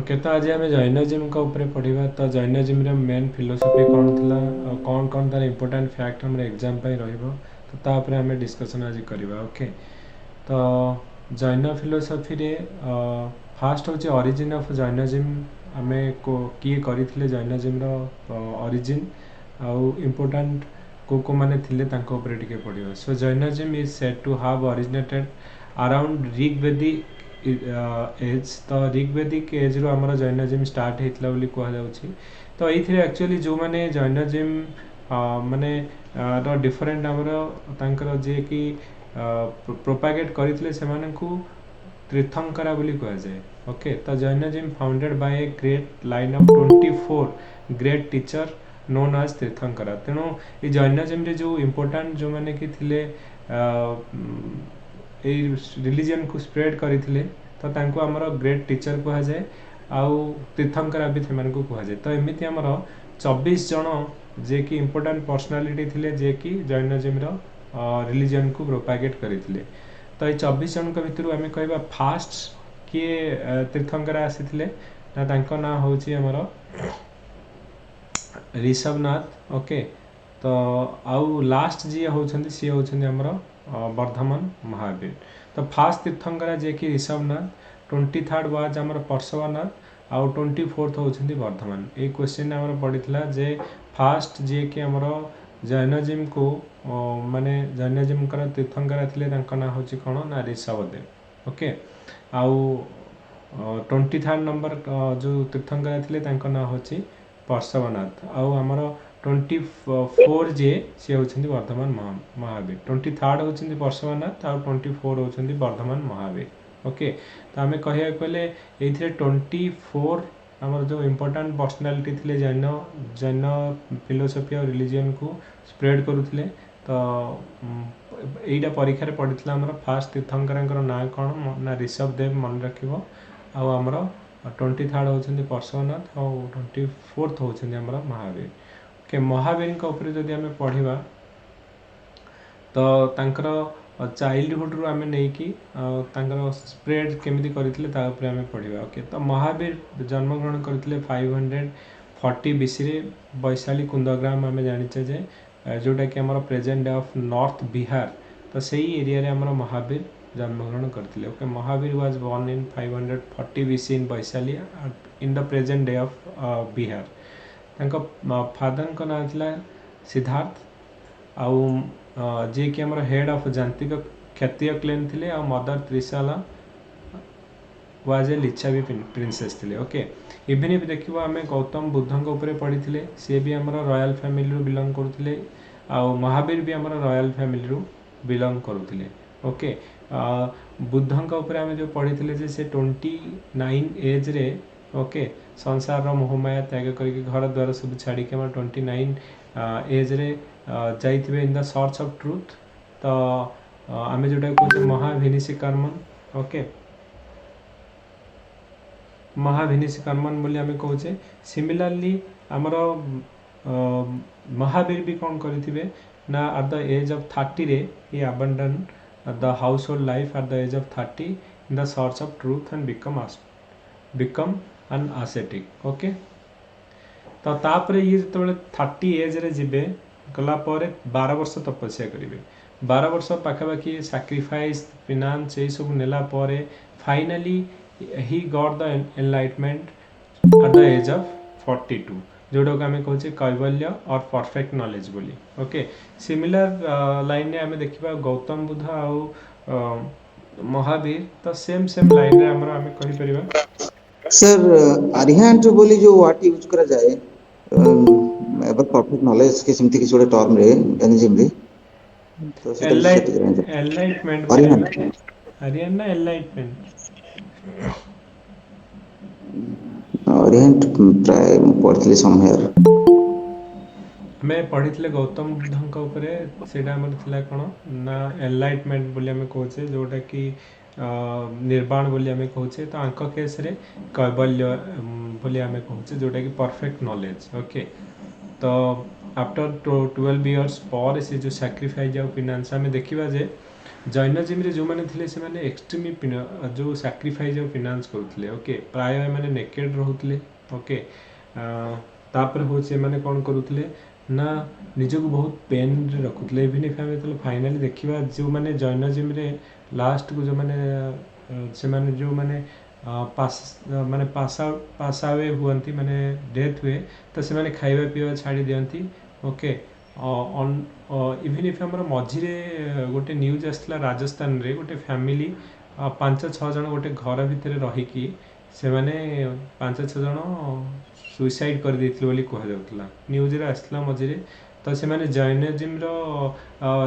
Okay तो आज आम जैनजिम ऊपर पढ़ा। तो जैनजिम मेन फिलोसफी कौन थिला, कौन कौन तार इंपोर्टेंट फैक्ट हम एग्जाम तो तापर आम डिस्कसन आज करवा। ओके तो जैन फिलोसफी रे फास्ट हूँ ओरिजिन ऑफ जैनजिम आम किए करते जैनजिम ओरिजिन आउ इम्पोर्टाट को मैंने थिले पढ़ा। So Jainism is said to have originated around Rigvedic age. तो ऋग्वेदिक एज रू आमर जैनजिम स्टार्ट होता बोली कहुच्छी। तो ये एक्चुअली जो मैंने जैनजिम माने डिफरेंट आमर जे कि प्रोपागेट करते से तीर्थंकरा बोली कह जाए। ओके तो Jainism founded by a great line of 24 great teacher known as tirthankara. तेणु ये जैनजिम रे जो इम्पोर्टाट जो मैंने कि थिले रिलीजन को स्प्रेड करते तो तांको आमर ग्रेट टीचर कह जाए आउ तीर्थंकरा भी से कह जाए। तो एमती आमर 24 जन जे कि इम्पोर्टाट पर्सनालीटी थिले जे कि जैनजिम रिलीजन को प्रोपागेट करते। तो ये 24 जन भितर आम कह फास्ट किए तीर्थंकरा आसी ना तांको ना हूँ आमर ऋषभनाथ। ओके तो आउ लास्ट जी होती सी होती आमर वर्धमान महावीर। तो फास्ट तीर्थंकरा जे कि ऋषभनाथ, 23rd वाज आमर परशवनाथ आउ 24th होती वर्धमान। ये क्वेश्चन आमर पड़ता जे फास्ट जे कि आमर जैनजिम को माने जैनजिम तीर्थंकरा थिले तांको ना होची कौन ना ऋषभदेव। ओके आउ 23rd नंबर जो तीर्थंकरा थिले तांको ना होची परशवनाथ आउ आमर 24 जे सी होती वर्धमान महावीर। 23rd होती परशवनाथ आउ 24 होती वर्धमान महावीर। ओके तो आम कह गले ये 24 आमर जो इम्पोर्टाट पर्सनालीटी थिले जैन जैन फिलोसफी और रिलीजन को स्प्रेड करुले। तो यहीटा परीक्षा पड़ता आमर फास्ट तीर्थंकरा ना कौन ना ऋषभदेव मन रख आमर 23rd होती परशवनाथ और 24th होती आमर महावीर। ओके महावीर ऊपर जदि आम पढ़ा तो तांकर चाइल्डहुड रू आम नहीं स्प्रेड केमी करते आम पढ़ा। ओके तो महावीर जन्मग्रहण करते 540 BC वैशाली कुंदग्राम आम जाचे जे जोटा कि आम present day of north Bihar. तो सही एरिया आम महावीर जन्मग्रहण करते। Okay Mahavira was born in 540 BC in Vaishali in the present day of Bihar. Father का नाम था सिद्धार्थ आउ जे कि आमर head of Jnatrika Kshatriya clan थिले आ mother Trishala was a Licchavi princess थिले। ओके इवन भी देखो आम गौतम बुद्ध ऊपर पढ़ी सी भी आमर रॉयल फैमिली रू बिलोंग करते आउ महावीर भी आमर रॉयल फैमिली रू बिलोंग करते। ओके बुद्ध ऊपर आम जो पढ़ी जे से 29 एज रे ओके संसार मोहमाया त्याग करके घर द्वार सब छाड़ी 29 एज रे जाइए इन द सर्च ऑफ ट्रूथ। तो आम जोटा कहे महाभिनिषि कर्मन। ओके महाभिनिषि कर्मन बोली आम कहे। सिमिलरली आमर महावीर भी कौन करेंगे ना एट द एज ऑफ 30 रे he abandon the household life at the age of 30 in the search of truth and become an ascetic. Okay तो तापर ये जो 30 एज रे जीवे गला 12 वर्ष तपस्या करेंगे। 12 वर्ष पाखापाखि सैक्रिफाइस फिनान्स ये सब नेला finally he got the enlightenment at the age of 42 जोटा को आम कहे कैवल्य और परफेक्ट नॉलेज बोली। ओके सिमिलर लाइन आम देखा गौतम बुद्ध आउ महावीर तो सेम लाइन रे आम कहि परिबा। सर अरिहंट बोली जो वाट यूज करा जाए एवर परफेक्ट नॉलेज के सिमती किसी गोटे टर्म रे एनजिम रे तो सेटा एनलाइटमेंट अरिहंट हरियाणा ना एनलाइटमेंट अरिहंट प्राय पढ़थले समवेयर मैं पढ़ी गौतम बुद्ध ऊपर सेटा हमर थिला कोन ना एनलाइटमेंट बोली आम कहे जोटा कि निर्वाण बोली आम कहे। तो आंक केस रे कैवल्य बोली आम कहे जोटा कि परफेक्ट नॉलेज। ओके तो आफ्टर 12 इयर्स पर से जो सैक्रिफाइस जाओ फिनान्स आम देखा जे जैनजिम जो मैंने थे से मैंने एक्सट्रीम जो सैक्रिफाइस और फिनान्स करुले ओके प्राय मैंने नेकेड रोते ओके तापर हूँ मैंने कौन करुले ना निजक बहुत पेन रे रखुले इवन इफ आम जो फाइनाली देखा जो मैंने जैनजिम लास्ट को जो मैंने से मैंने जो मैंने माने पास आवे हुअंती माने डेथ हुए तो से मैंने खाइबा पीवा छाड़ी दियंती ओके इवन इफ आमर मझिरे गोटे न्यूज आसला राजस्थान रे गोटे फैमिली 5-6 जन गोटे घर भितर रहीकि से माने 5-6 जन सुइसाइड कर देथिले बोली कहा जाउतला न्यूज रे आसला मझिरे तो से माने जैनिज्म रो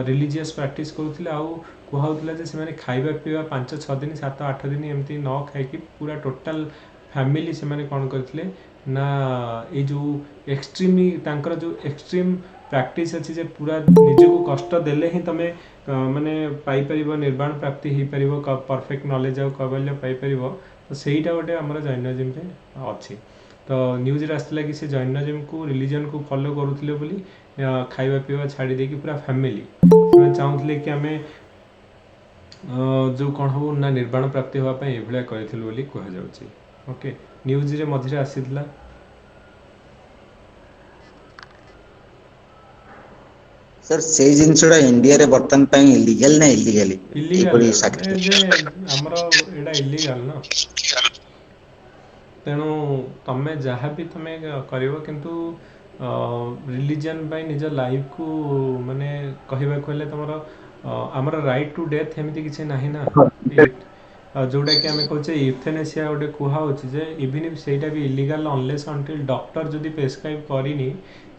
रिलीजियस प्रैक्टिस करुथिले आउ कहउतला जे से माने खाइबा पीवा 5-6 दिन 7-8 दिन एमती न खाइकी पूरा टोटल फैमिली से माने कौन करथिले ना ये जो एक्सट्रीम तांकर जो एक्सट्रीम प्रैक्टिस अच्छी जे पूरा निजको कष्ट देले ही तमे माने पाई परिबो निर्वाण प्राप्ति ही परिबो परफेक्ट नॉलेज और कैवल्य पाई परिबो तो सेहीटा गोटे हमर जैनिज्म रे अछि तो न्यूज रे आसला कि से जैनिज्म को रिलीजन को फॉलो करूथिले बोली खाइबा पीवा छाड़ी देकी पूरा फैमिली से चाहूथिले कि हमें जो कौन हो ना निर्वाण प्राप्ति होगा पे एभलिया करिथिलु बोली कहा जाउची ओके न्यूज रे मझिरे आसीथिला सर से जिनसडा इंडिया रे वर्तन पई इलीगल ना इलीगल इलीगल माने जे हमरो एडा इलीगल ना तेणु तमे जहाँ भी तमे करिवो किंतु रिलीजन बाय निज लाइफ को माने कहबा कहले तमरो आमर राइट टू डेथ एमती किसी नाही ना जोटा कि आम कहे यूथेनेसिया गोटे कहुच्छे जे इवन इफ सेटा भी इलीगल अनलेस अंटिल डॉक्टर जदि प्रेस्क्राइब करनी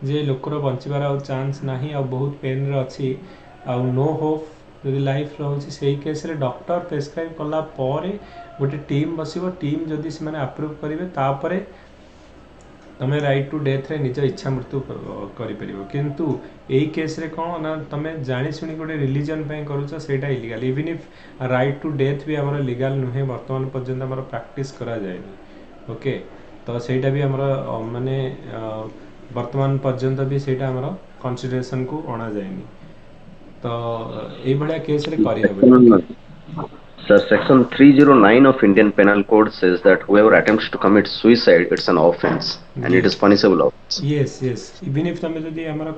जे लोकर बंचबार आ चांस नाही आ बहुत पेन रे अच्छी आ नो होप जदि लाइफ रोचे से केस रे डॉक्टर प्रेस्क्राइब कला परे गोटे टीम बसिबो टीम जदि से माने अप्रूव करिवे तापरे तमे राइट टू डेथ रे निज इच्छा मृत्यु करि परिबो किंतु एई केस रे कोन ना तमे जानि सुनि गोटे रिलीजन पय करूछ सेटा illegal even if right to death भी हमर लीगल नुहे वर्तमान पर्यंत हमर प्रैक्टिस करा जायनी ओके तो सेटा भी हमर माने वर्तमान पर्यंत भी सेटा हमर कंसीडरेशन को अणा जायनी तो एई भलिया केस रे करि हबे Sir, Section 309 of Indian Penal Code says that whoever attempts to commit suicide, it's an offense and it is punishable offense. Yes. Even if तमे जदि हमर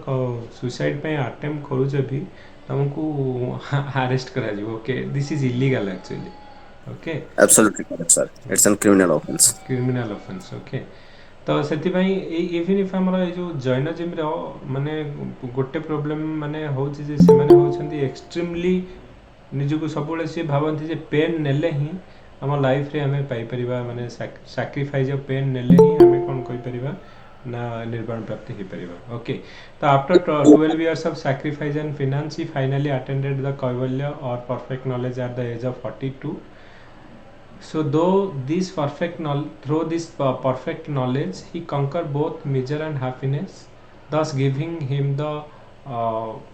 सुसाइड पे अटेम्प्ट करूछ भी तुमको अरेस्ट करा जिवो okay this is illegal actually okay Absolutely correct, sir. It's a criminal offense. Criminal offence okay तो सेति पई इवन इफ हमर ए जो जैनिज्म रो माने गोटे प्रॉब्लम माने होछि जे से माने होछंती एक्सट्रीमली निजको सबले से भावंती जे पेन नेले ही हम लाइफ रे हमें पाई परिबा माने सैक्रिफाइस ऑफ पेन नेले ही हमें कोन कोइ परिबा ना निर्वाण प्राप्ति ही परिबा ओके तो after 12 years of sacrifice and finance he finally attained the kaivalya or perfect knowledge at the age of 42 so through this perfect knowledge he conquered both misery and happiness thus giving him the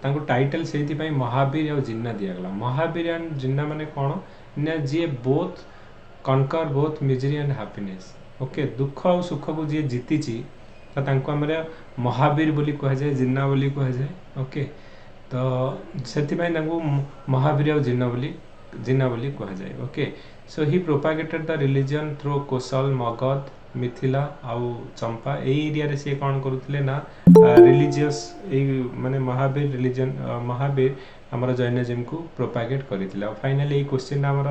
तांको title सेति पई महावीर और जिन्ना दिया गला Mahavir and जिन्ना माने कोन ने जे both conquer both misery and happiness okay दुख और सुख को जे जीती ची तो तांको हमरे महावीर बोली कह जाए जिन्ना बोली कह जाए ओके तो सेति पई तांको महावीर और जिन्ना बोली कह जाए okay so he propagated the religion through Kosala Magadha Mithila आउ चंपा ए एरिया रे से कोन करूथले ना रिलीजियस ए माने महावीर रिलीजन महावीर हमर जैनिज्म को प्रोपागेट करितला फाइनली ए क्वेश्चन हमर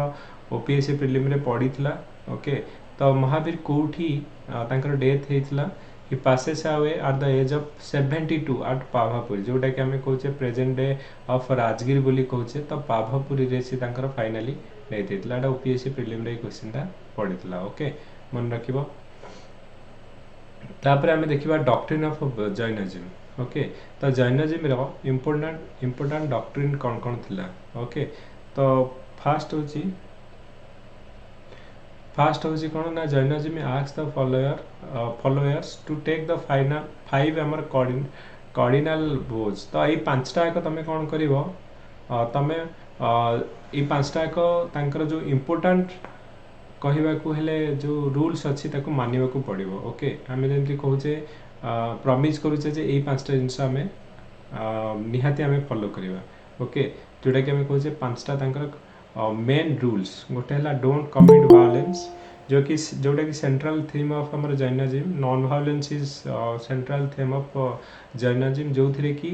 ओपीएससी प्रीलिम रे पडितला ओके तो महावीर कोठी तांकर डेथ हेतला he passes away at the age of 72 at Pavapuri जोटा कि हमें कहूचे प्रेजेंट डे ऑफ राजगीर बोली कहूचे तो पाभापुरी रे से तांकर फाइनली डेथ हेतला एटा ओपीएससी प्रीलिम रे क्वेश्चन ता पडितला ओके मन रखिबो तापर हमें देखिबा डॉक्ट्रिन ऑफ जैनिज्म ओके तो जैनिज्म रो इंपोर्टेंट डॉक्ट्रिन कोन कोन थिला ओके तो फर्स्ट होची कोन ना Jainism asks the followers to take the final 5 हमर कार्डिनल बोज तो ए पांचटा एक तमे कोन करिवो तमे ए पांचटा एक तांकर जो इंपोर्टेंट कहवा को हेले जो रूल्स अच्छी ताको मानिबा को पड़िबो ओके हमें जेंति कहूचे प्रॉमिस करूचे जे ए पांचटा जिंस हमें निहाती हमें फॉलो करिबा ओके जोटा कि आम कहे पांचटा मेन रूल्स गोटे है डोंट कमिट वायलेंस जोटा कि सेंट्रल थीम ऑफ हमर Jainism non violence is central theme of Jainism जो थे कि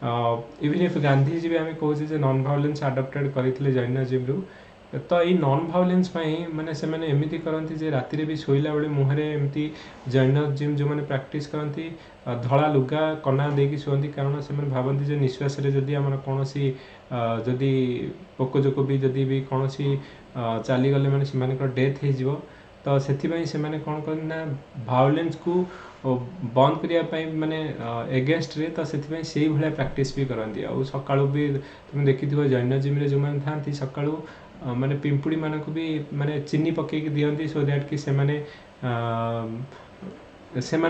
इवन इफ गांधीजी भी आम कहे नॉन वायलेंस आडप्टेड करते जैनिज्म रु तो ये नॉन वायलेंस माने से माने एमती करती जे राति भी शोला बेले मुहरे एमती जैनिज्म जो मैंने प्रैक्टिस करती धड़ा लुगा कना देकी शुअती कारण से भावती जे निश्वास जदि आम कौन जदि पोकजोक भी जदि भी कौन चलीगले मैंने से डेथ हो तो से मैंने कौन कर भायोलेंस को बंद करने माने एगेन्स्ट रे तो से भाया प्रैक्टिस भी करती आउ सका भी तुम देखी जैनिज्म जो मैंने था सका माने पिंपुड़ी मान को भी माने चीनी पकईकी दिखती सो दैट कि से माने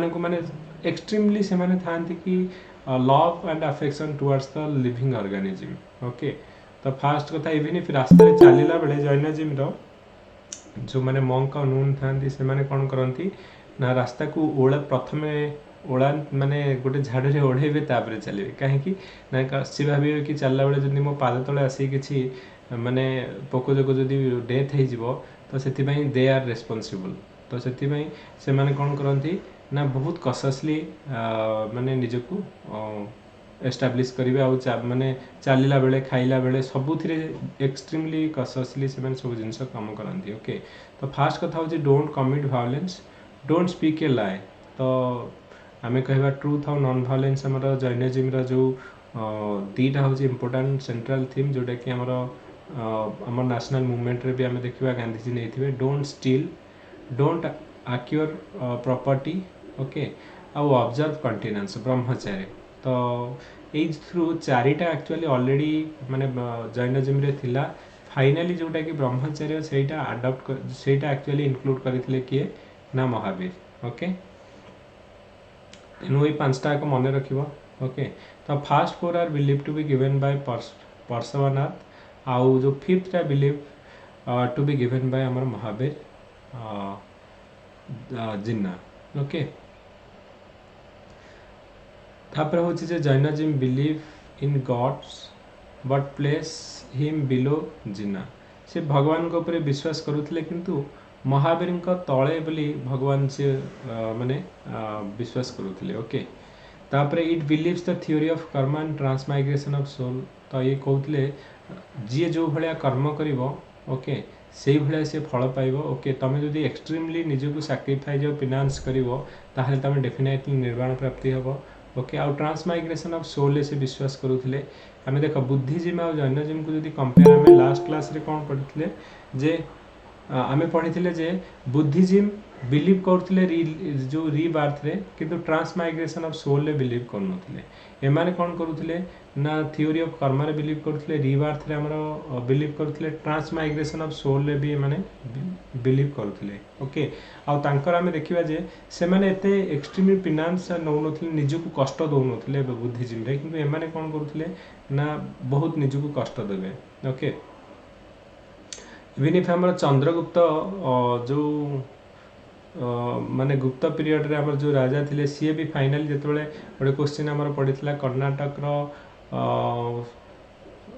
को माने एक्सट्रीमली से माने था कि love and affection towards the living organism okay तो फास्ट कथा इवन इफ रास्ता चलला बेले जैनिज्म जो मैंने मंक और नून था से माने कौन करती ना रास्ता को ओला प्रथमे ओला माने गोटे झाड़े ओढ़ेबे तापर चलिए कहीं ना सी भावे कि चलला बेले जब मो पाद तले आसी कि माने पोकजोक जदि डेथ हो तो से दे आर रेस्पॉन्सिबल तो से माने कौन करती ना बहुत कॉशियसली माने निजको एस्टाब्लिश करेंगे आउ माने चलला बेले खाइला बेले सबुथिरे एक्सट्रीमली कॉशियसली से सब जिनस कम करती ओके तो फास्ट कथा हूँ don't commit violence don't speak ए लाए तो आम कह ट्रूथ और नॉन वायलेंस आम जैनिज्म जो दीटा हूँ इम्पोर्टाट सेंट्रल थीम जोटा कि आम नेशनल मूवमेंट रे भी आम देखा गांधीजी नहीं थे don't steal don't acquire property okay आउ ऑब्जर्व कंटिनेंस ब्रह्मचर्य तो ये थ्रू चारिटा एक्चुअली ऑलरेडी माने जैनिज्म रे थिला फाइनाली जोटा कि ब्रह्मचर्य सेटा अडॉप्ट सेटा एक्चुअली इंक्लूड करथिले किए ना महावीर ओके तेणु ये पांचटा को मन रखिबो ओके तो first four are believe to be given by Parshvanath आउ जो फिफ्थ टा believe to be given by हमर महावीर जिन्ना ओके तापर हूँ Jainism believe in gods but place him below Jina से भगवान को ऊपर विश्वास करुले किंतु महावीर तले बोली भगवान से माने विश्वास करुले ओके तापर it beliefs the theory of कर्म एंड ट्रांसमाइग्रेशन ऑफ सोल तो ये कहते जी जो भाया कर्म कर ओके से भाया से फल पाइब ओके तुम जब एक्सट्रीमली निजक सैक्रिफाइज और फिनान्स कर तुम डेफिनेटली निर्वाण प्राप्ति हम ओके आउ ट्रांसमाइग्रेशन ऑफ सोल से विश्वास करुले आम देख बुद्धिजिम और जैनिज्म को जब कंपेयर आम लास्ट क्लास रे कौन पढ़ी जे आम पढ़ी जे बुद्धिजिम बिलीव करते जो रीबार्थ रे किंतु ट्रांसमाइग्रेशन ऑफ सोल रे बिलीव करुले एमाने कौन करुले ना थ्योरी ऑफ कर्म रे बिलीव करते रीबार्थ रे हमर बिलीव करते ट्रांसमाइग्रेशन ऑफ सोल रे भी माने बिलीव करते ओके आउ तांकर आमे देखिबा जे से माने एते एक्सट्रीमली फिनान्स नौ नथिले निजको कष्ट दौ नथिले बुद्धिजिम रे किंतु एमाने कौन करुले ना बहुत निजको कष्ट देबे ओके इवन इफ हमर चंद्रगुप्त जो माने गुप्त पीरियड रे हमर जो राजा थिले सी भी फाइनली जेतबेले गोटे क्वेश्चन हमर पड़ितला कर्नाटक रो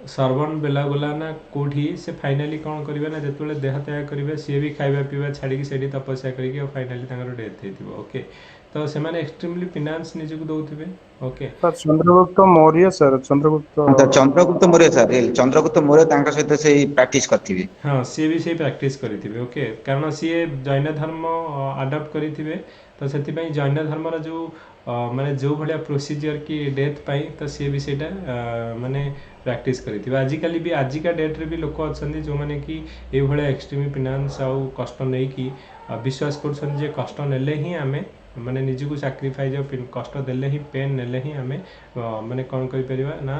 सर्वन बेलागोला ना कोठी से फाइनली कौन करिवे ना जेतबेले देह त्याग करिवे सी भी खाइबा पीबा छाड़ी सेठी तपस्या करिके फाइनली तांकर डेथ हेतिबो ओके तो से माने एक्सट्रीमली फिनान्स निजको दउथिबे okay sir Chandragupta Maurya sir Chandragupta Maurya sir Chandragupta Maurya तांका सहित से प्रैक्टिस करथिबे हाँ सी भी से प्रैक्टिस करिथिबे ओके कारण सी जैन धर्म अडॉप्ट करिथिबे तो सेति जैन धर्म जो माने जो भाया प्रोसीजर की डेथ पाई तो सी भी सेटा माने प्रैक्टिस करिथिबे आजिकली भी आजिका डेट रे भी लोक अछंदी जो माने कि ए भाया एक्सट्रीम फिनान्स आउ कष्ट नै कि विश्वास करछन जे कष्ट नेले ही आमे माने निजको सैक्रिफाइज कष्ट देले ही पेन नेले ही आमे माने कौन करि परिबा ना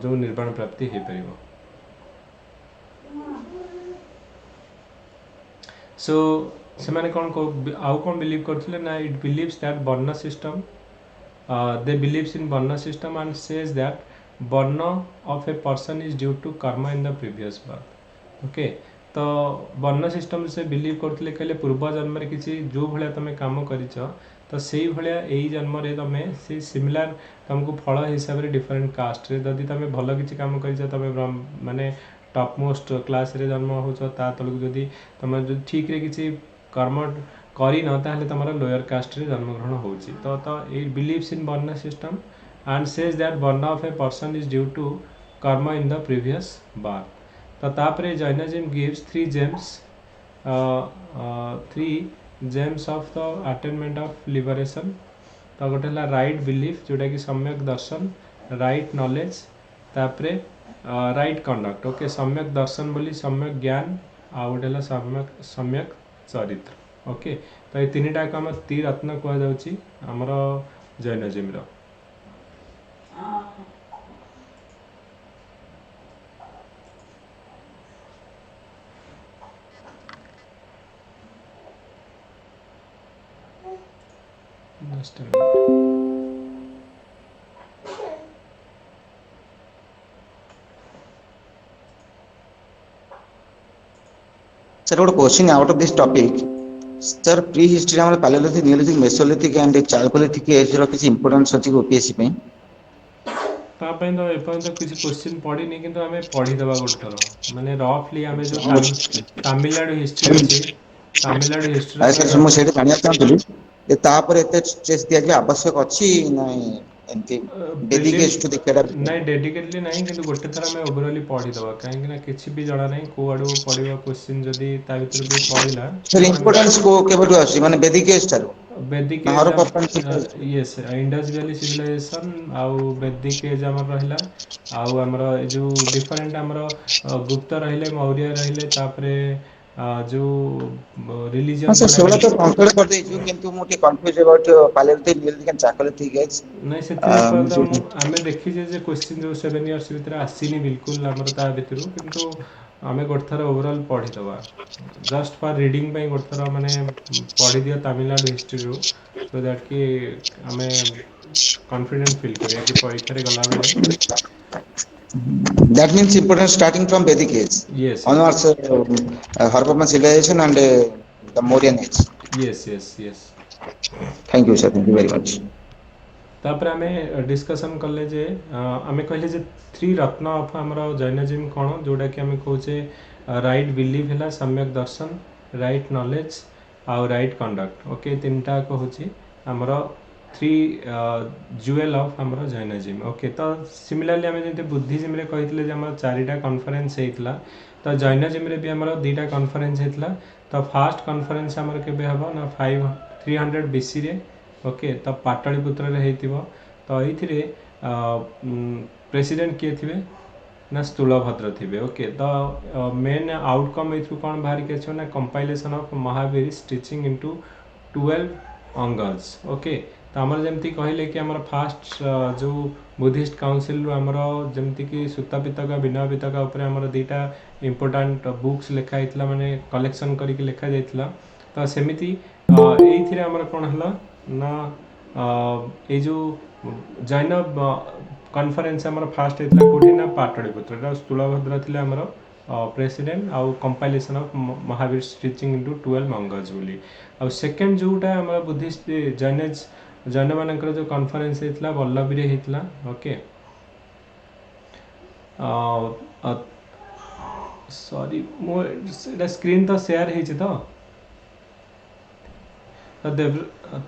जो निर्वाण प्राप्ति हे परिबो सो से माने कौन आउ कौन बिलीव करथिले ना it believes that varna system they believes in varna system and says that varna of a person is due to karma in the previous birth okay तो वर्ण सिस्टम से बिलीव करते कहले पूर्व जन्म किसी जो भाया तुम कम कर तो से भाया यही जन्म तुम से सिमिलार तुमको फल हिसाब से डिफरेंट कास्ट रे जदि तुम भल किसी काम कर तुम माने टॉप मोस्ट क्लास रे जन्म हो तलक जदि तुम जो ठीक रे किसी कर्म करिन ताहले तुम लोअर कास्ट रे जन्म ग्रहण होची तो ये believes in varna system and says that varna of a person is due to karma in the previous birth तो तापरे Jainism gives three gems of the attainment of liberation तो गोटे है राइट बिलीफ जोटा कि सम्यक दर्शन राइट नॉलेज तापरे right conduct okay सम्यक दर्शन बोली सम्यक ज्ञान आ गोटे है सम्यक चरित्र ओके तो ये तीन टाक आम त्रिरत्न कह जाउची हमर जैनिज्म रो Just a minute. Sir, what question out of this topic? Sir, pre-history हमारे Paleolithic, Neolithic, Mesolithic and Chalcolithic age रो किसी importance ଅଛି OPSC ପାଇଁ? ता ପାଇଁ ତ ଏପର୍ଯ୍ୟନ୍ତ କିଛି क्वेश्चन पढ़िनी किंतु आमे पढ़ी देबा ଗୋଟେ ଥର ମାନେ ରଫଲି ଆମେ जो ତାମିଲନାଡୁ ହିଷ୍ଟ୍ରି ଅଛି ତାମିଲନାଡୁ ହିଷ୍ଟ୍ରି ଆଚ୍ଛା sir, ମୁଁ ସେଇଟା ଜାଣିବାକୁ ଚାହୁଁଥିଲି ଯେ ତାପରେ ଏତେ ଷ୍ଟ୍ରେସ୍ ଦିଆଯିବା ଆବଶ୍ୟକ ଅଛି ନାଇଁ ଏମିତି ବେଦିକ ପ୍ରିଲିମ୍ ଏଜଠୁ ଦେଖିବାଟା ନାଇଁ ଡେଡିକେଟଲି ନାହିଁ କିନ୍ତୁ ଗୋଟେ ଥର ଆମେ ଓଭରଅଲି ପଢିଦେବା କାହିଁକି ନା କିଛି ବି ଜଣା ନାହିଁ କୋଉ ଆଡୁ ପଢିବା क्वेश्चन ଯଦି ତା ଭିତରୁ ବି ପଢିଲା sir importance କୋ କେବେଠୁ ଆସୁଛି ମାନେ ବେଦିକ ଏଜ ଠାରୁ ବେଦିକ ନା age Harappa yes Indus valley civilisation ଆଉ ବେଦିକ ଏଜ ଆମର ରହିଲା ଆଉ ଆମର ଏ ଯୋଉ ଡିଫରେଣ୍ଟ ଆମର ଗୁପ୍ତ ରହିଲେ ମୌର୍ୟ ରହିଲେ ତାପରେ ଯୋଉ हाँ ରିଲିଜିୟନ सर ଗୁଡା सेवला ରହିଲେ तो कंप्लीट कर देइछु किंतु मु टे confuse about Paleolithic, Neolithic and Chalcolithic age ନାଇଁ ସେଥିରେ ଏପର୍ଯ୍ୟନ୍ତ ଆମେ ଦେଖିଛେ ଯେ क्वेश्चन जो 7 इयर्स ଭିତରେ ଆସିନି ବିଲକୁଲ ଆମର ତା ଭିତରୁ କିନ୍ତୁ ଆମେ ଗୋଟେ ଥର ଓଭରଅଲ୍ ପଢିଦେବା ଜଷ୍ଟ ଫର୍ ରିଡିଂ ପାଇଁ ଗୋଟେ ଥର ମାନେ ପଢିଦିଅ ତାମିଲନାଡୁ ହିଷ୍ଟ୍ରିରୁ ସୋ ଦ୍ୟାଟ୍ କି ଆମେ କନଫିଡେଣ୍ଟ ଫିଲ୍ କରିବା କି ପରୀକ୍ଷାରେ ଗଲାବେଳେ that means importance starting from Vedic age Yes Yes onwards Harappan civilization and the Mauryan age. Yes Yes Yes Thank you sir, thank you very much. तापर आमे डिस्कशन कले जे आमे कहले जे थ्री रत्न ऑफ हमर जैनिज्म कोन जोडा कि आमे कहूचे right belief हैला सम्यक दर्शन राइट नॉलेज आ राइट कंडक्ट ओके तीनटा कहूची हमर थ्री ज्वेल ऑफ हमर जैनिज्म ओके तो सिमिलरली आमे जते बुद्धिज्म रे कहितले जे हमर चारिटा कॉन्फ्रेंस हेतला तो जैनिज्म रे भी हमर दुटा कॉन्फ्रेंस हेतला तो फर्स्ट कॉन्फ्रेंस हमर केबे हबो ना 300 बीसी रे ओके तो पाटलिपुत्र रे हेतिबो तो एथिरे प्रेसिडेंट किए थिबे ना स्थूलभद्र थिबे ओके तो मेन आउटकम एथु कोन बाहर के छ ना compilation of Mahavira teaching into 12 Angas okay तो हमर जेमति कहले कि हमर फास्ट जो बुद्धिस्ट काउंसिल रो हमर जेमति कि सुत्ता पितका बिना पितका ऊपर हमर दुटा इंपोर्टेंट बुक्स लिखा हितला माने कलेक्शन करी के लिखा जाइतला तो सेमिति एथिरे हमर कोन हला ना ये जो जैन कॉन्फ्रेंस हमर फास्ट हेतला कोठी ना पाटलिपुत्र रा स्थूलभद्र थिले हमर प्रेसिडेंट आउ compilation of Mahavira teaching into 12 Mangal's बोली आउ सेकंड जोटा हमर बुद्धिस्ट जैन मानकर जो कॉन्फ्रेंस हेतला वल्लभी रे हेतला ओके सॉरी मो स्क्रीन तो शेयर हेछि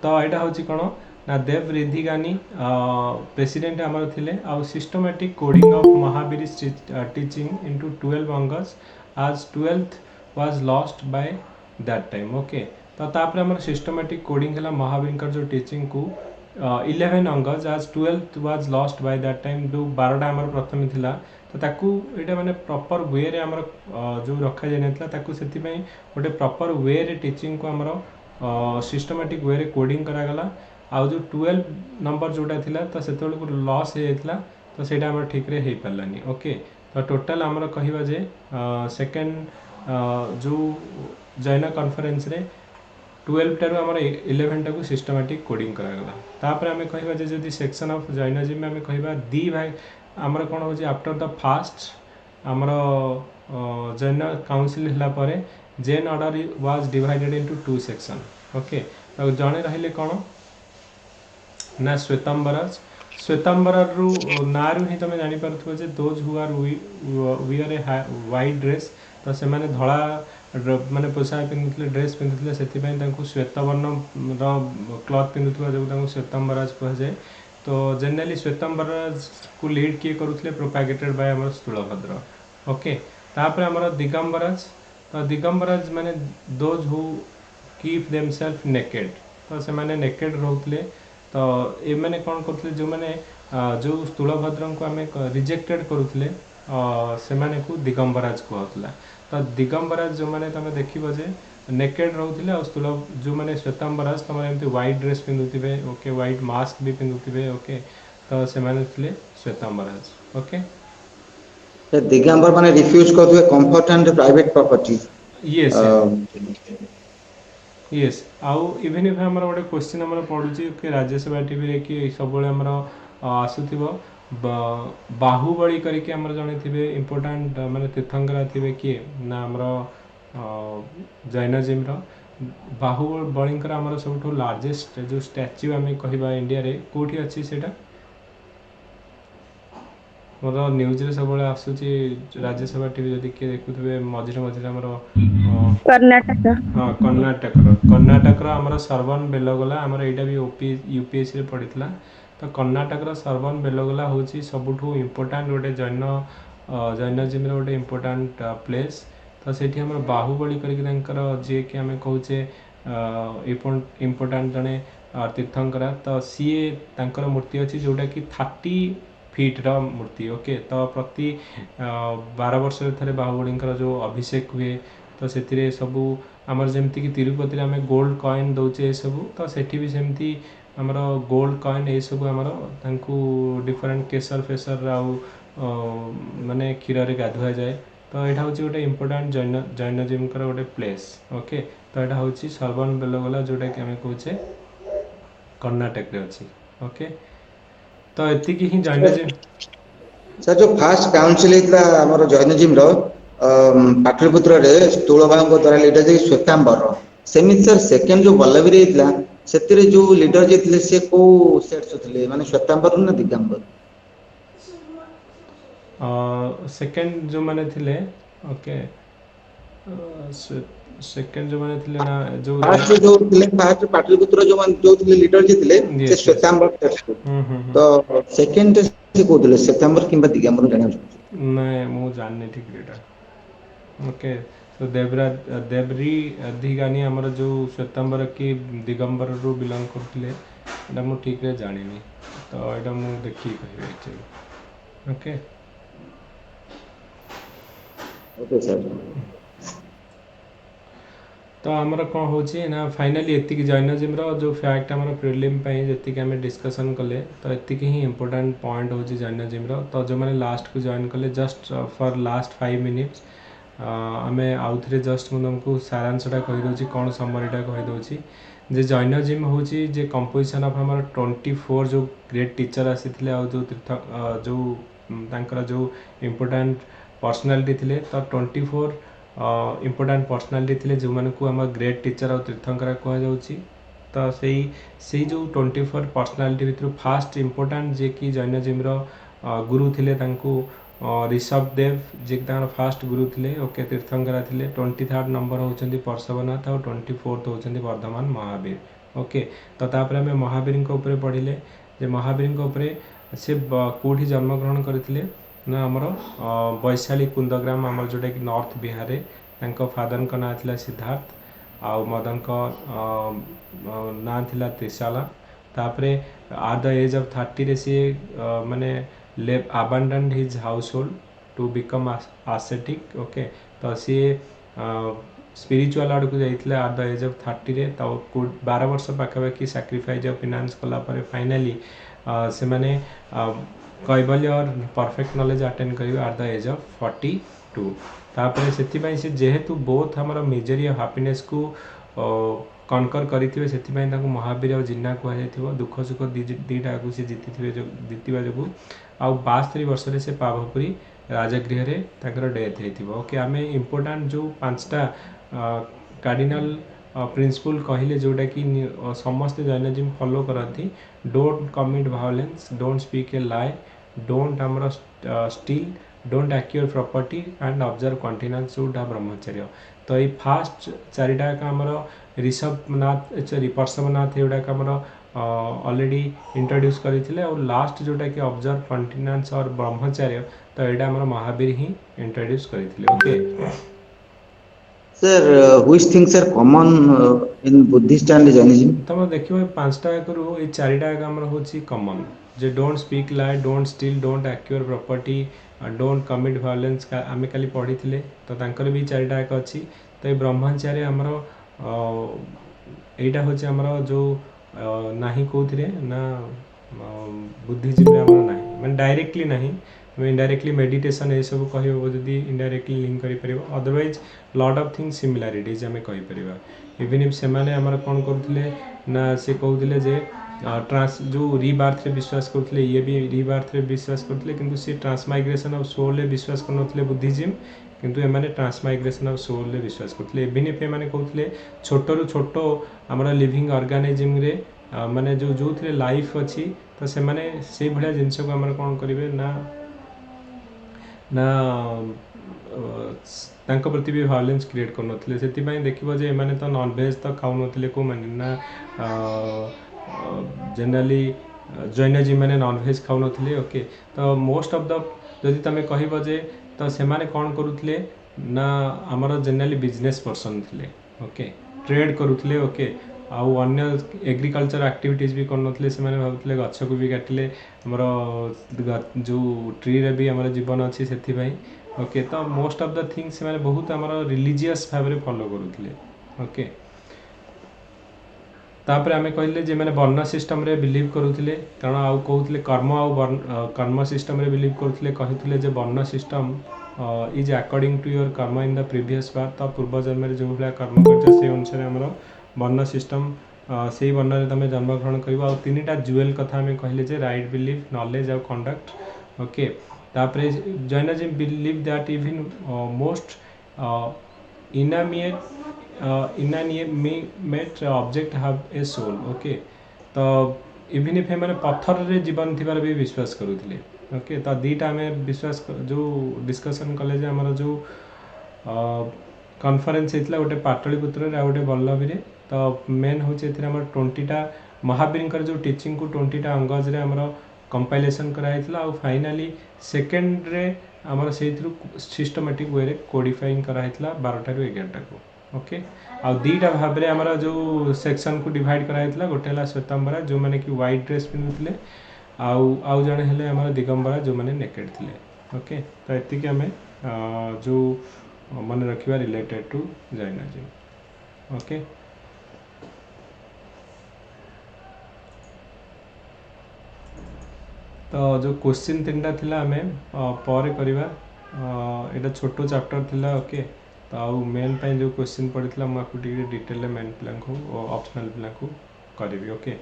तो एटा होची कोन ना देव रिधिगानी प्रेसिडेंट हमर थिले आ systematic coding of Mahavira teaching into 12 Angas as 12th was lost by that time okay तो तापर हमर सिस्टमैटिक कोडिंग हला महावीर कर जो टीचिंग को 11 अंगस as 12th was lost by that time जो 12टा हमर प्रथम थिला तो ताकू एटा माने प्रॉपर वे रे हमर जो रखा जाय नथला ताकू सेति पई ओटे प्रॉपर वे रे टीचिंग को हमर सिस्टमैटिक वे रे कोडिंग करा गला आ जो 12 नंबर जोटा थिला तो सेतोल को लॉस हे जायतला तो सेटा हमर ठीक रे हे पल्लानी ओके तो टोटल हमर कहिबा जे सेकंड जो जैन कॉन्फ्रेंस रे 12 टारु हमर 11 टाकू सिस्टमैटिक कोडिंग करा गला तापर हमें कहिबा जे जदी सेक्शन ऑफ जैनिज्म में हमें कहिबा दी भाई हमर कोन हो जे आफ्टर द फास्ट हमर जैन काउंसिल हला परे Jain order was divided into two section okay तो जणे रहिले कोन ନା श्वेतांबरज श्वेतांबरर रु नारू ही तुम जानी पारुथबो जे those who are wear a white dress तो से माने धला माने पोशाक पिंधुतले ड्रेस पिंधुतले सेति पय तांकु श्वेत वर्ण रो क्लॉथ पिंधुतबा जो तांकु श्वेतांबरज कह जाय तो जनरली श्वेतांबरज को लीड किए करुतले प्रोपागेटेड बाय हमर स्थूलभद्र ओके तापर हमर दिगंबरज तो दिगंबरज माने those who keep themselves naked तो से माने नेकेड रहउतले तो ए माने कोन करथले जो माने जो स्थूलभद्र को आमे रिजेक्टेड करुतले से माने को दिगंबराज कहतला तो दिगंबराज जो माने तमे देखिबो जे नेकेड रहउतले और स्थूल जो माने श्वेतांबराज तमे एमती व्हाइट ड्रेस पिंदुतिबे ओके व्हाइट मास्क भी पिंदुतिबे ओके तो से माने थिले श्वेतांबराज ओके दिगंबर माने रिफ्यूज करथुए comfort and private property yes yes आउ इवन इफ हमर गोटे क्वेश्चन हमर पडुची कि राज्यसभा टीवी रे कि सब बेले हमर आसुथिबो बाहुबली करके हमर जने थिबे इंपोर्टेंट माने तीर्थंकरा थिबे कि ना हमर जैनजिम रो बाहुबलींकर हमर सबठो लार्जेस्ट जो स्टैच्यू हमें कहबा इंडिया रे कोठी अछि सेटा मोर न्यूज रे सब बेले आसुची राज्यसभा टीवी जदि के देखुथबे मझिरे मझिरे हमर कर्नाटक हाँ कर्नाटक आमर सर्वन बेलगोला आमर एटा भी यूपीएससी रे पढ़ितला तो कर्नाटक सर्वन बेलगोला होची सबुठु इम्पोर्टेंट गोटे जैनजिम रे गोटे इम्पोर्टेंट प्लेस तो सेठी हमर बाहुबली करके तांकर जे कि हमें कहूचे इम्पोर्टेंट जने तीर्थंकरा तो सीए तांकर मूर्ति अछि जोटा कि 30 फीट रा मूर्ति ओके तो प्रति 12 वर्ष रे थरे बाहुबलींकर जो अभिषेक हुए तो से सबू आमर जमती कि तिरुपति आम गोल्ड कॉइन दौचे सबू तो सेठी भी सेमती आमर गोल्ड कॉइन ये सब आमर तांकु डिफरेंट केसर फेसर आउ माने क्षीर रे गाधुआ जाए तो यहाँ हूँ गोटे इम्पोर्टेंट जैनजिम गोटे प्लेस ओके तो यहाँ हूँ सर्वन बेलगोला जोटा कि आम कहे कर्नाटक रे अच्छी ओके तो एतिकी ही जैनजिम सर जो फास्ट काउंसिल हेतला हमर जैनजिम रो पाटलिपुत्र रे स्थूलभांग द्वारा लीडर जे श्वेतांबर सेमित सर सेकंड जो बल्लभी रे हेतला सेतिरे जो लीडर जे थिले से को सेट्स थिले माने श्वेतांबर ना दिगंबर सेकंड जो माने थिले ओके सेकंड जो माने थिले ना जो फास्ट जो थिले फास्ट पाटलिपुत्र जो थिले लीडर जे थिले से श्वेतांबर तो सेकंड से को थिले श्वेतांबर किंबा दिगंबर जाने मैं मु जानने ठीक रेटा ओके तो देवरी अधिगानी हमर जो श्वेतांबर की दिगंबर रु बिलोंग करथिले एटा मु ठीक रे जानिनी तो एटा मु देखि कहबे एक्चुअली ओके ओके सर तो आमर कौन होची ना फाइनली एतिकी जैनजिम रो जो फैक्ट हमर प्रीलिम पई जेतिकी हमें डिस्कशन कले तो एतिकी ही इंपोर्टेंट पॉइंट होची जैनजिम रो तो जो माने लास्ट को जॉइन कले जस्ट फॉर लास्ट 5 मिनिट्स आमे आउथरे जस्ट मु तुमको सारांशटा कहि दोची कोन समरीटा कहि दोची जे जैनजिम होची जे कंपोजिशन ऑफ हमर 24 जो ग्रेट टीचर आसीथिले आ जो तीर्थ जो तांकर जो इंपोर्टेंट पर्सनालिटी थिले तो 24 इंपोर्टेंट पर्सनालिटी थिले जो माने को हम ग्रेट टीचर और तीर्थंकरा कह जाउची तो सेई जो 24 पर्सनालिटी भितर फास्ट इंपोर्टेंट जे कि जैनजिम रो गुरु थिले तांको ऋषभ देव जे तांकर फास्ट गुरु थिले ओके तीर्थंकरा थिले 23rd नंबर होचंदी परशवनाथ और 24th होचंदी वर्धमान महावीर ओके तो तापर हमें महावीर को ऊपर पढ़िले जे महावीर को ऊपर से कोठी जन्म ग्रहण करथिले ना हमर वैशाली कुंदग्राम हमर जोटा कि नॉर्थ बिहार रे तांको फादर को ना थिला सिद्धार्थ आ मदन को ना थिला त्रिशाला तापरे एट द एज ऑफ 30 रे से माने abandoned his household to become ascetic okay तो सी स्पिरिचुअल आड़ को जाइथिला एट द एज ऑफ 30 रे तो 12 वर्ष पाखापाखि सैक्रिफाइस ऑफ फिनांस कला पर फाइनली से माने कैबल्य और परफेक्ट नॉलेज अटेंड करिवे एट द एज ऑफ 42 तापर सेति से जेहेतु बोथ हमर मिजरी ऑफ हैप्पीनेस को कनकर करिथिबे सेति पई ताको महावीर और जिन्ना को जाइथिबो दुख सुख दीटा को से जीतिथिबे जो जीतिबा जगु आ 72 वर्ष रे से पाभपुरी राजगृह रे ताकर डेथ हेतिबो ओके आमे इंपोर्टेंट जो पांचटा कार्डिनल प्रिंसिपल कहले जोटा कि समस्त जैनिज्म फॉलो करती don't commit violence don't speak a lie don't आमर steal don't acquire property and observe continence should have brahmacharya तो ये फास्ट चारिटा आमर ऋषभनाथ सॉरी पर्शवनाथ एगुड़ाक आमर ऑलरेडी इंट्रोड्यूस करते और लास्ट जोटा कि ऑब्जर्व कॉन्टिनेंस और ब्रह्मचर्य तो यहाँ आमर महावीर ही इंट्रोड्यूस करते okay Sir, which things are common in Buddhist and Jainism? तुम देखिए पांचटा करू ये चारिटा आमर हूँ कमन जे don't speak lie don't steal don't acquire property don't commit violence आम काली पढ़ी तो तांकर भी चारिटा एक अच्छी तो ये ब्रह्मचार्य आमर यहाँ हूँ आमर जो नाही कौन ना बुद्धिजीवी आमर ना मैंने डायरेक्टली नहीं इनडायरेक्टली मेडिटेशन ये सब कह जदि इनडायरेक्टली लिंक कर अदरवाइज लॉट ऑफ थिंग्स सिमिलारिटीज आम कहीपर इवन इफ सेमाने आमर कौन करुले ना से कहते जे ट्रांस जो रिबार्थ रे विश्वास करते ये भी रिबार्थ रे विश्वास करते किंतु सी ट्रांसमाइग्रेशन ऑफ सोल रे विश्वास करनथले बुद्धिजिम किंतु एमाने ट्रांसमाइग्रेशन ऑफ सोल रे विश्वास करते इवन इफ एमाने कहते छोट रु छोट आमर लिविंग ऑर्गेनिज्म रे माने जो थे लाइफ अच्छी तो से माने से भलिया जिनस को आमर कौन करेंगे ना ना तांको प्रति भी वायलेंस क्रिएट करनथले सेति देखिबो जे एमाने तो नॉन वेज तो खाउ नथले को माने ना जनरली जैनिज्म माने नॉन वेज खाउ नथले ओके तो मोस्ट ऑफ द जदि तमे कहबो जे तो से माने कोन करूथले ना हमर जनरली बिजनेस पर्सन थिले ओके ट्रेड करूथले ओके आउ अन्य एग्रीकल्चर एक्टिविटीज भी करनथले से माने भाबुथले गछ को भी काटिले हमर जो ट्री रे भी हमर जीवन अछि सेति भाई ओके तो मोस्ट ऑफ द थिंग्स से माने बहुत हमर रिलीजियस भाबरे फॉलो करूथले ओके तापर आमे कहले जे माने वर्ण सिस्टम रे बिलीव करूथले कारण आउ कहूथले कर्म आउ कर्म सिस्टम रे बिलीव करूथले कहूथले जे varna system is according to your karma in the previous birth पूर्व जन्म रे जो भला कर्म करछ से अनुसार हमर वर्ण सिस्टम से वर्ण रे तमे जन्म ग्रहण करबो आ तीनटा ज्वेल कथा हमें कहले जे राइट बिलीफ नॉलेज और कंडक्ट ओके तापर Jainism believe that even most inanimate object have a soul okay तो इवन इफ मैंने पत्थर रे जीवन थिबार भी विश्वास करूथिले ओके तो दीटा हमें विश्वास जो डिस्कशन कले जे हमर जो कॉन्फ्रेंस हेतला गोटे पाटलिपुत्र रे गोटे वल्लभी रे तो मेन होचे एथिरे हमर 20टा महावीर जो टीचिंग को 20टा अंगज रे हमर कंपाइलेशन करा हेतला और फाइनली सेकंड रे हमर सेथरु सिस्टमैटिक वे रे कोडिफाइंग करा हेतला 12टा रु 11टा को ओके आ दीटा भाव में आमर जो सेक्शन को डिवाइड कराइला गोटे है श्वेतांबरा जो मैंने कि व्हाइट ड्रेस पिंधुले आउ जड़े हेले आमर दिगंबरा जो मैंने नेकेड थिले ओके तो एतिक आम जो मन रखा रिलेटेड टू जैनिज्म ओके तो जो क्वेश्चन तीन टा थिला आमे पर करबा एटा छोटो चैप्टर थिला ओके तो आउ मेन पाई जो क्वेश्चन पड़ता मुझे डिटेल मेन पिला ऑप्शनल पिला करी ओके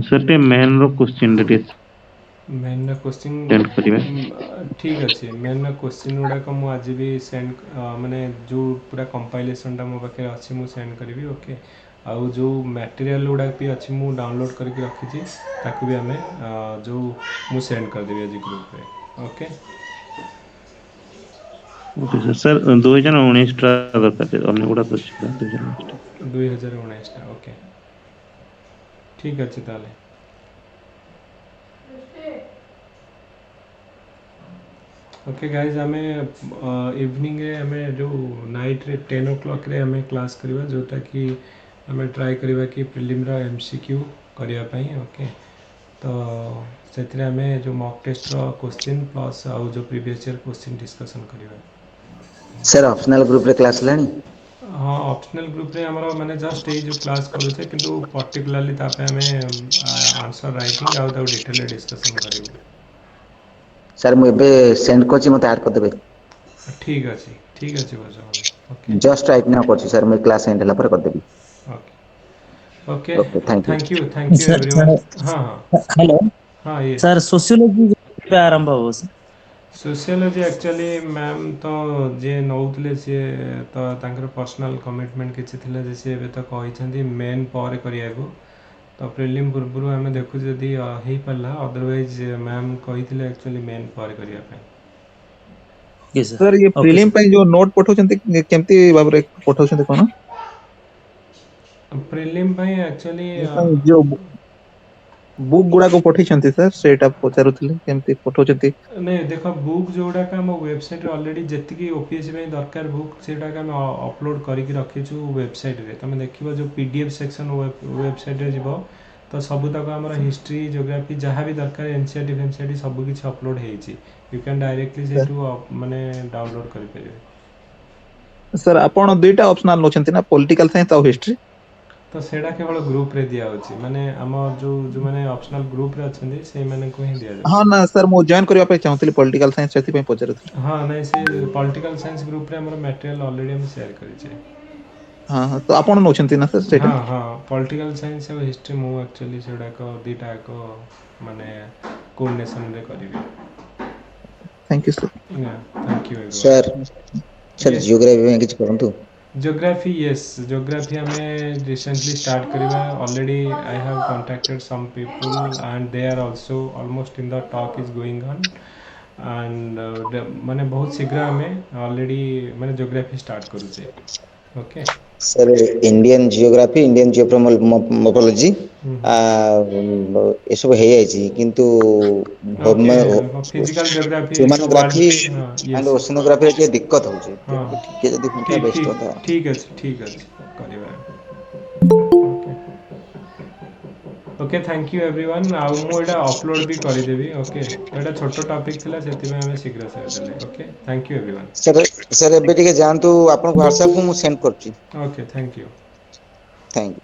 सर टे मेन रो क्वेश्चन रे मेन क्वेश्चन सेंड करिवे ठीक अच्छे मेन क्वेश्चन गुड़ाक मु आज भी सेंड माने जो पूरा कंपाइलेशन टा मो पाखे अच्छी मु सेंड करी ओके आउ जो मटेरियल गुड़ाक भी अच्छी मु डाउनलोड करके रखी ताकू भी हमें जो मु सेंड कर देबी आज ग्रुप रे ओके ओके सर 2019 टा दरकार अन्य गुडा तो 2019 टा ओके ठीक अच्छे ताले ओके गाइज आम इवनिंग रे आम जो नाइट रे 10 o'clock रे आम क्लास करवा जोटा कि आम ट्राई करवा कि प्रिलिम रा एमसीक्यू करने पाई ओके तो से आम जो मॉक टेस्ट रो क्वेश्चन प्लस आउ जो प्रीवियस ईयर क्वेश्चन डिस्कशन करवा सर ऑप्शनल ग्रुप रे क्लास लानी हाँ ऑप्शनल ग्रुप रे हमरो माने जस्ट ए जो क्लास करूचे किंतु पर्टिकुलरली तापे हमें आंसर राइटिंग आउ ता डिटेल डिस्कशन करिवो सर मुझे सेंड करछि मते ऐड कर देबे ठीक अच्छे बस ओके जस्ट राइट नाउ करछि सर मैं क्लास एंड हला पर कर देबी okay okay okay thank you thank you sir everyone. Sir हाँ हाँ हेलो हाँ यस। सर सोशियोलॉजी केବେ ଆରମ୍ଭ ହବ sir? सोशियोलोजी एक्चुअली मैम तो जे नौतले सी तो तांकर पर्सनल कमिटमेंट किसी थिला जे सी एबे तो कहिसंती मेन पर करियाको तो प्रिलिम पूर्व आम देखु जदि हो पाला अदरवाइज मैम कही एक्चुअली मेन पर करिया पे। Okay sir. सर ये Okay प्रीलिम sir. ପାଇଁ ଯୋଉ ନୋଟ ପଠଉଛନ୍ତି କେମିତି ଭାବରେ ପଠଉଛନ୍ତି କଣ प्रिलिम ପାଇଁ एक्चुअली ଯୋଉ ବୁକ୍ ଗୁଡାକ ପଠେଇଛନ୍ତି ସାର୍ ସେଇଟା ପଚାରୁଥିଲେ କେମିତି ପଠଉଛନ୍ତି नहीं देख बुक जोड़ाक आम वेबसाइट अलरेडी जी ओपीएससी दरकार बुक से आम अपलोड करके रखीचु वेबसाइट रे तुम देख जो पीडीएफ सेक्शन वेबसाइट रे जीव तो सब तक आम हिस्ट्री जियोग्राफी जहाँ भी दरकार एनसीईआरटी फेनसीईआरटी सब किसी अपलोड होती यू कैन डायरेक्टली से माने डाउनलोड कर ସାର୍ ଆପଣ ଦୁଇଟା ଅପସନାଲ ନଉଛନ୍ତି ନା ପොଲିଟିକାଲ ସାଇନ୍ସ ଆଉ ହିଷ୍ଟ୍ରି तो सेटा केवल ग्रुप रे दिया होची माने हम जो माने ऑप्शनल ग्रुप रे अछंदी से माने को ही दिया ହଁ जाउची। ନା ସାର୍ ମୁଁ ଜଏନ୍ କରିବା ପାଇଁ ଚାହୁଁଥିଲି ପଲିଟିକାଲ ସାଇନ୍ସ ସେଥିପାଇଁ ପଚାରୁଥିଲି हाँ नहीं से पॉलिटिकल साइंस ग्रुप रे हमर मटेरियल ऑलरेडी हम शेयर करिचे। ହଁ ହଁ ତ ଆପଣ ନଉଛନ୍ତି ନା ସାର୍ ସେଇଟା हाँ हाँ पॉलिटिकल साइंस और हिस्ट्री मु एक्चुअली सेटा को दीटा को माने कोऑर्डिनेशन रे करिवे। Thank you sir thank you everyone. Sir sir yes geography में किछ करंतु ज्योग्राफी यस ज्योग्राफी हमें रिसेंटली स्टार्ट करिवा already I have contacted some people and they are also almost in the talk is going on and माने बहुत शीघ्र हमें already माने ज्योग्राफी स्टार्ट करूचे। Okay sir Indian geography Indian geomorphology ये सब हे जायछि किंतु ओके फिजिकल ज्योग्राफी ह्यूमनोग्राफी वर्ल्ड एंड यस ओशनोग्राफी रे दिक्कत होउछि हाँ ठीक जदी हुंता ठीक बेस्ट ठीक होता ठीक अच्छे करिवा। ओके थैंक यू एवरीवन आउ मु एटा अपलोड भी करि देबी। ओके तो एटा छोटो टॉपिक थिला सेति में हमें शीघ्र से देले। Okay thank you everyone. Sir sir एबे टिके जानतु आपन व्हाट्सएप को मु सेंड करछि। Okay thank you. Thank you.